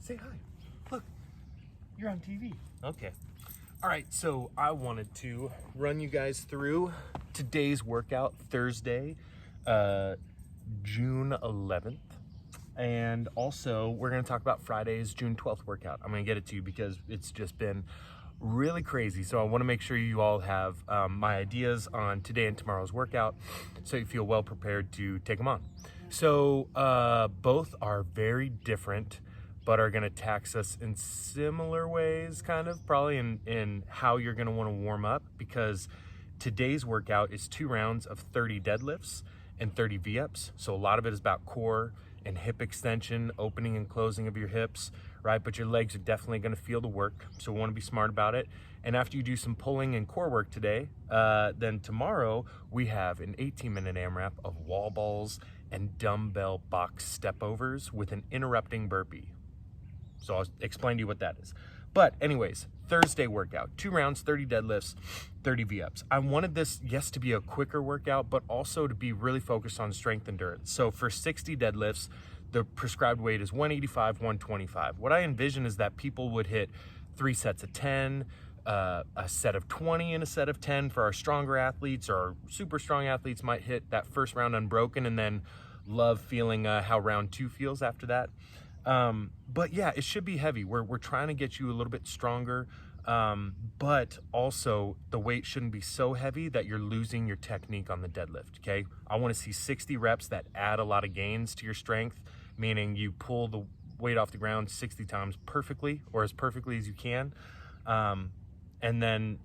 Say hi. Look, you're on TV. Okay. All right, so I wanted to run you guys through today's workout, Thursday, June 11th. And also, we're gonna talk about Friday's June 12th workout. I'm gonna get it to you because it's just been really crazy. So I wanna make sure you all have my ideas on today and tomorrow's workout so you feel well prepared to take them on. So both are very different, but are gonna tax us in similar ways, kind of, probably in how you're gonna wanna warm up, because today's workout is 2 rounds of 30 deadlifts and 30 V-ups. So a lot of it is about core and hip extension, opening and closing of your hips, right? But your legs are definitely gonna feel the work, so we wanna be smart about it. And after you do some pulling and core work today, then tomorrow we have an 18-minute AMRAP of wall balls and dumbbell box step overs with an interrupting burpee. So I'll explain to you what that is. But anyways, Thursday workout, 2 rounds, 30 deadlifts, 30 V-ups. I wanted this, yes, to be a quicker workout, but also to be really focused on strength endurance. So for 60 deadlifts, the prescribed weight is 185, 125. What I envision is that people would hit 3 sets of 10, a set of 20 and a set of 10 for our stronger athletes, or our super strong athletes might hit that first round unbroken and then love feeling how round 2 feels after that. But yeah, it should be heavy. We're trying to get you a little bit stronger, but also the weight shouldn't be so heavy that you're losing your technique on the deadlift, okay? I wanna see 60 reps that add a lot of gains to your strength, meaning you pull the weight off the ground 60 times perfectly, or as perfectly as you can. And then,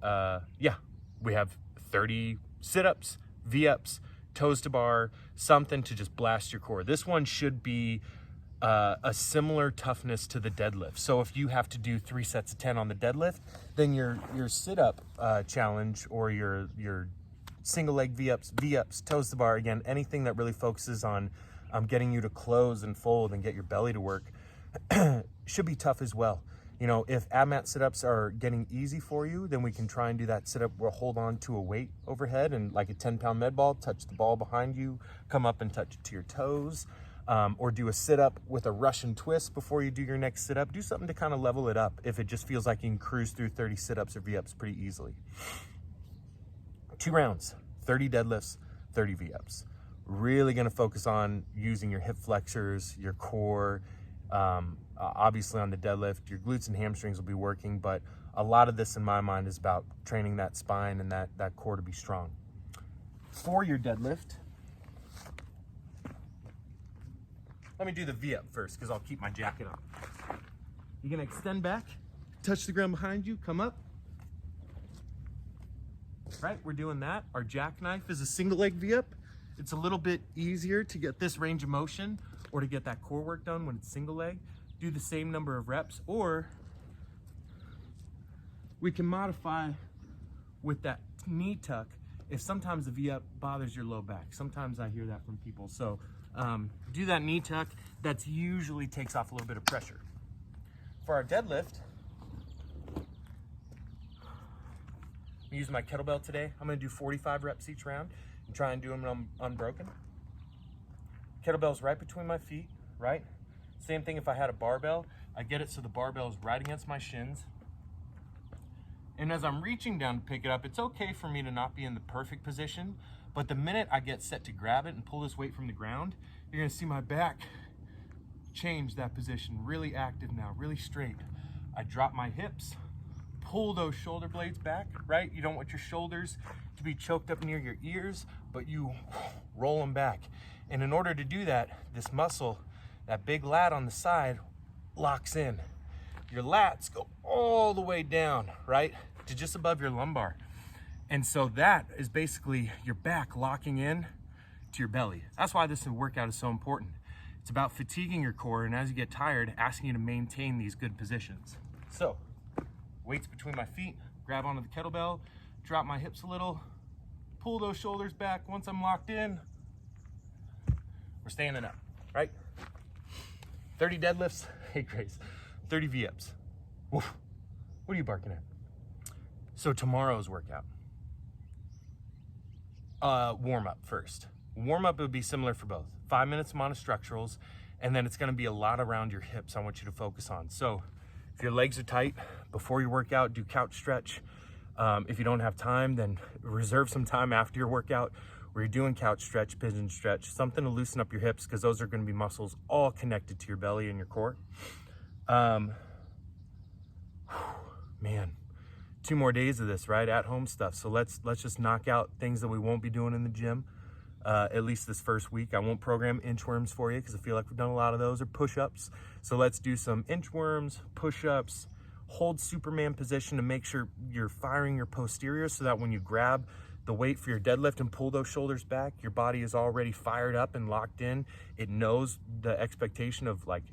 yeah, we have 30 sit-ups, V-ups, toes to bar, something to just blast your core. This one should be a similar toughness to the deadlift. So if you have to do 3 sets of 10 on the deadlift, then your sit-up challenge, or your single leg V-ups, toes to bar, again, anything that really focuses on getting you to close and fold and get your belly to work, should be tough as well. You know, if ab mat sit-ups are getting easy for you, then we can try and do that sit-up where hold on to a weight overhead and like a 10-pound med ball, touch the ball behind you, come up and touch it to your toes. Or do a sit-up with a Russian twist before you do your next sit-up. Do something to kind of level it up if it just feels like you can cruise through 30 sit-ups or V-ups pretty easily. 2 rounds, 30 deadlifts, 30 V-ups. Really gonna focus on using your hip flexors, your core, obviously on the deadlift, your glutes and hamstrings will be working, but a lot of this in my mind is about training that spine and that core to be strong. For your deadlift, let me do the V-up first, because I'll keep my jacket on. You're gonna extend back, touch the ground behind you, come up. Right, we're doing that. Our jackknife is a single leg V-up. It's a little bit easier to get this range of motion or to get that core work done when it's single leg. Do the same number of reps, or we can modify with that knee tuck if sometimes the V-up bothers your low back. Sometimes I hear that from people. So do that knee tuck. That usually takes off a little bit of pressure. For our deadlift, I'm using my kettlebell today. I'm gonna do 45 reps each round and try and do them unbroken. Kettlebell's right between my feet, right? Same thing if I had a barbell. I get it so the barbell is right against my shins. And as I'm reaching down to pick it up, it's okay for me to not be in the perfect position, but the minute I get set to grab it and pull this weight from the ground, you're gonna see my back change that position, really active now, really straight. I drop my hips, pull those shoulder blades back, right? You don't want your shoulders to be choked up near your ears, but you roll them back. And in order to do that, this muscle, that big lat on the side, locks in. Your lats go all the way down, right, to just above your lumbar. And so that is basically your back locking in to your belly. That's why this workout is so important. It's about fatiguing your core, and as you get tired, asking you to maintain these good positions. So, weights between my feet, grab onto the kettlebell, drop my hips a little, pull those shoulders back. Once I'm locked in, we're standing up, right? 30 deadlifts, hey Grace, 30 V-ups. Woof. What are you barking at? So tomorrow's workout. Warm up first. Warm up would be similar for both. 5 minutes of monostructurals And then it's gonna be a lot around your hips I want you to focus on. So if your legs are tight, before your workout, do couch stretch. If you don't have time, then reserve some time after your workout where you're doing couch stretch, pigeon stretch, something to loosen up your hips, because those are gonna be muscles all connected to your belly and your core. Man, 2 more days of this, right? At home stuff. So let's just knock out things that we won't be doing in the gym. At least this first week. I won't program inchworms for you because I feel like we've done a lot of those, or push-ups. So let's do some inchworms, push-ups, hold Superman position to make sure you're firing your posterior so that when you grab the weight for your deadlift and pull those shoulders back, your body is already fired up and locked in. It knows the expectation of like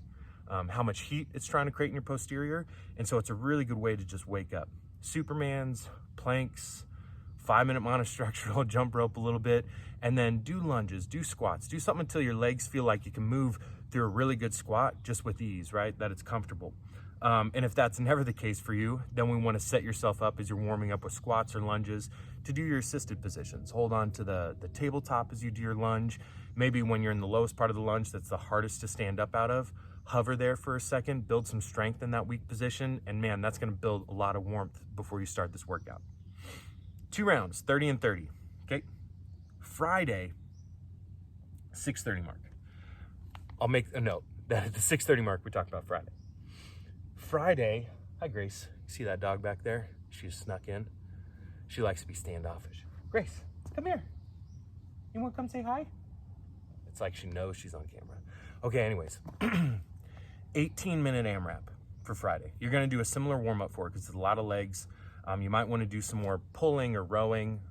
how much heat it's trying to create in your posterior. And so it's a really good way to just wake up. Supermans, planks, 5-minute monostructural, jump rope a little bit, and then do lunges, do squats, do something until your legs feel like you can move through a really good squat just with ease, right? That it's comfortable. And if that's never the case for you, then we want to set yourself up as you're warming up with squats or lunges to do your assisted positions. Hold on to the tabletop as you do your lunge. Maybe when you're in the lowest part of the lunge, that's the hardest to stand up out of, hover there for a second, build some strength in that weak position, and man, that's going to build a lot of warmth before you start this workout. 2 rounds, 30 and 30, okay? Friday, 6:30 mark. I'll make a note that at the 6:30 mark, we talked about Friday. Friday, hi Grace, see that dog back there? She just snuck in. She likes to be standoffish. Grace, come here. You wanna come say hi? It's like she knows she's on camera. Okay, anyways, 18-minute AMRAP for Friday. You're gonna do a similar warm-up for it because it's a lot of legs. You might want to do some more pulling or rowing.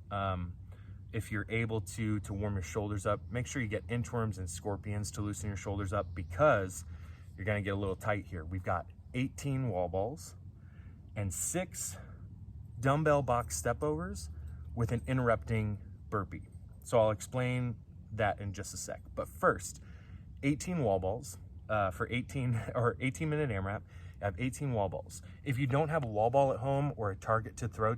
If you're able to warm your shoulders up, make sure you get inchworms and scorpions to loosen your shoulders up because you're going to get a little tight here. We've got 18 wall balls and 6 dumbbell box step overs with an interrupting burpee. So I'll explain that in just a sec. But first, 18 wall balls for 18-minute AMRAP. I have 18 wall balls. If you don't have a wall ball at home or a target to throw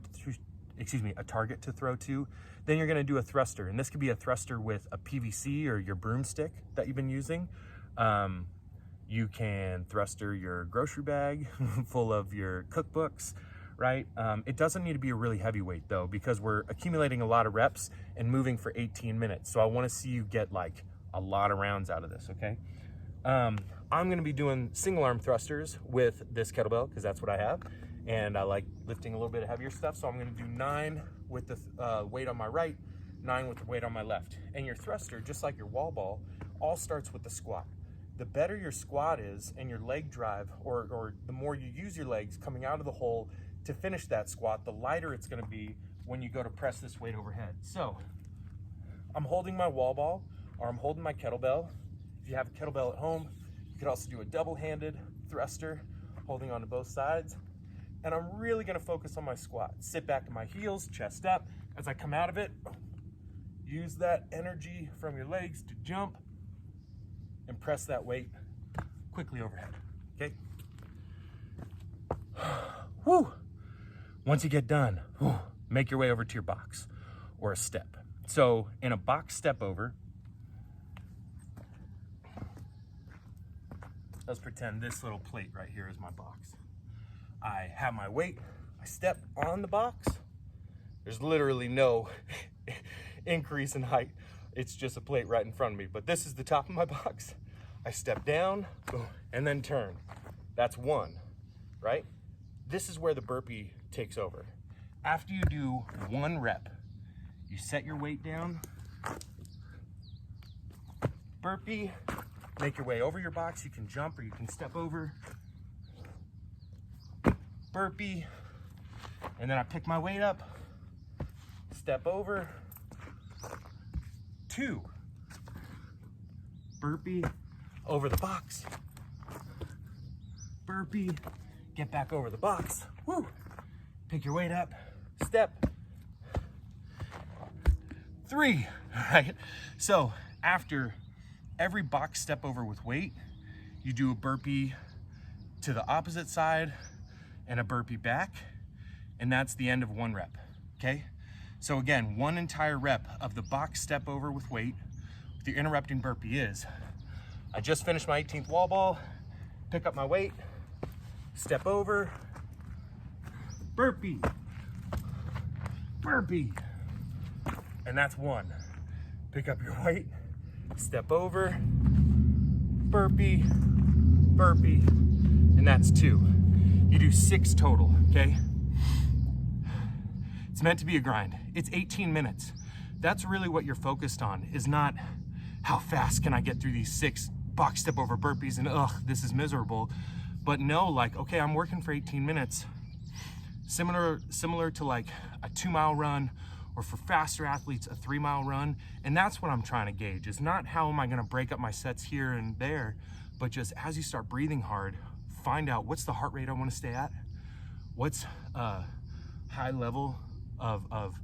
to, then you're gonna do a thruster. And this could be a thruster with a PVC or your broomstick that you've been using. You can thruster your grocery bag full of your cookbooks, right? It doesn't need to be a really heavy weight though, because we're accumulating a lot of reps and moving for 18 minutes. So I wanna see you get like a lot of rounds out of this, okay? I'm gonna be doing single arm thrusters with this kettlebell because that's what I have. And I like lifting a little bit of heavier stuff. So I'm gonna do 9 with the weight on my right, 9 with the weight on my left. And your thruster, just like your wall ball, all starts with the squat. The better your squat is and your leg drive, or the more you use your legs coming out of the hole to finish that squat, the lighter it's gonna be when you go to press this weight overhead. So I'm holding my wall ball or I'm holding my kettlebell. If you have a kettlebell at home, you could also do a double-handed thruster, holding onto both sides. And I'm really gonna focus on my squat. Sit back in my heels, chest up. As I come out of it, use that energy from your legs to jump and press that weight quickly overhead, okay? Woo! Once you get done, make your way over to your box or a step. So in a box step over, let's pretend this little plate right here is my box. I have my weight, I step on the box. There's literally no increase in height. It's just a plate right in front of me, but this is the top of my box. I step down, boom, and then turn. That's 1, right? This is where the burpee takes over. After you do 1 rep, you set your weight down, burpee, make your way over your box. You can jump or you can step over, burpee, and then I pick my weight up, step over, 2, burpee, over the box, burpee, get back over the box, woo, pick your weight up, step, 3, right? So after every box step over with weight, you do a burpee to the opposite side and a burpee back, and that's the end of 1 rep, okay? So again, 1 entire rep of the box step over with weight with your interrupting burpee is I just finished my 18th wall ball, pick up my weight, step over, burpee, burpee, and that's 1. Pick up your weight, step over, burpee, burpee, and that's 2. You do 6 total, okay? It's meant to be a grind. It's 18 minutes. That's really what you're focused on, is not how fast can I get through these 6 box step over burpees and ugh, this is miserable. But no, like, okay, I'm working for 18 minutes. Similar to like a 2-mile run, or for faster athletes, a 3-mile run. And that's what I'm trying to gauge. It's not how am I gonna break up my sets here and there, but just as you start breathing hard, find out what's the heart rate I wanna stay at, what's high level of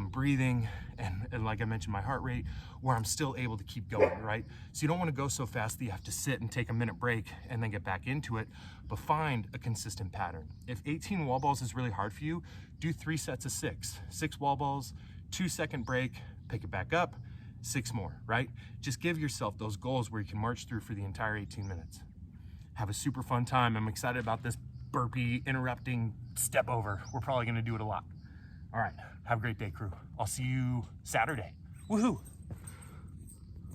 breathing, and like I mentioned, my heart rate, where I'm still able to keep going, right? So you don't wanna go so fast that you have to sit and take a minute break and then get back into it, but find a consistent pattern. If 18 wall balls is really hard for you, do 3 sets of 6. 6 wall balls, 2-second break, pick it back up, 6 more, right? Just give yourself those goals where you can march through for the entire 18 minutes. Have a super fun time. I'm excited about this burpee interrupting step over. We're probably gonna do it a lot. All right, have a great day, crew. I'll see you Saturday. Woohoo!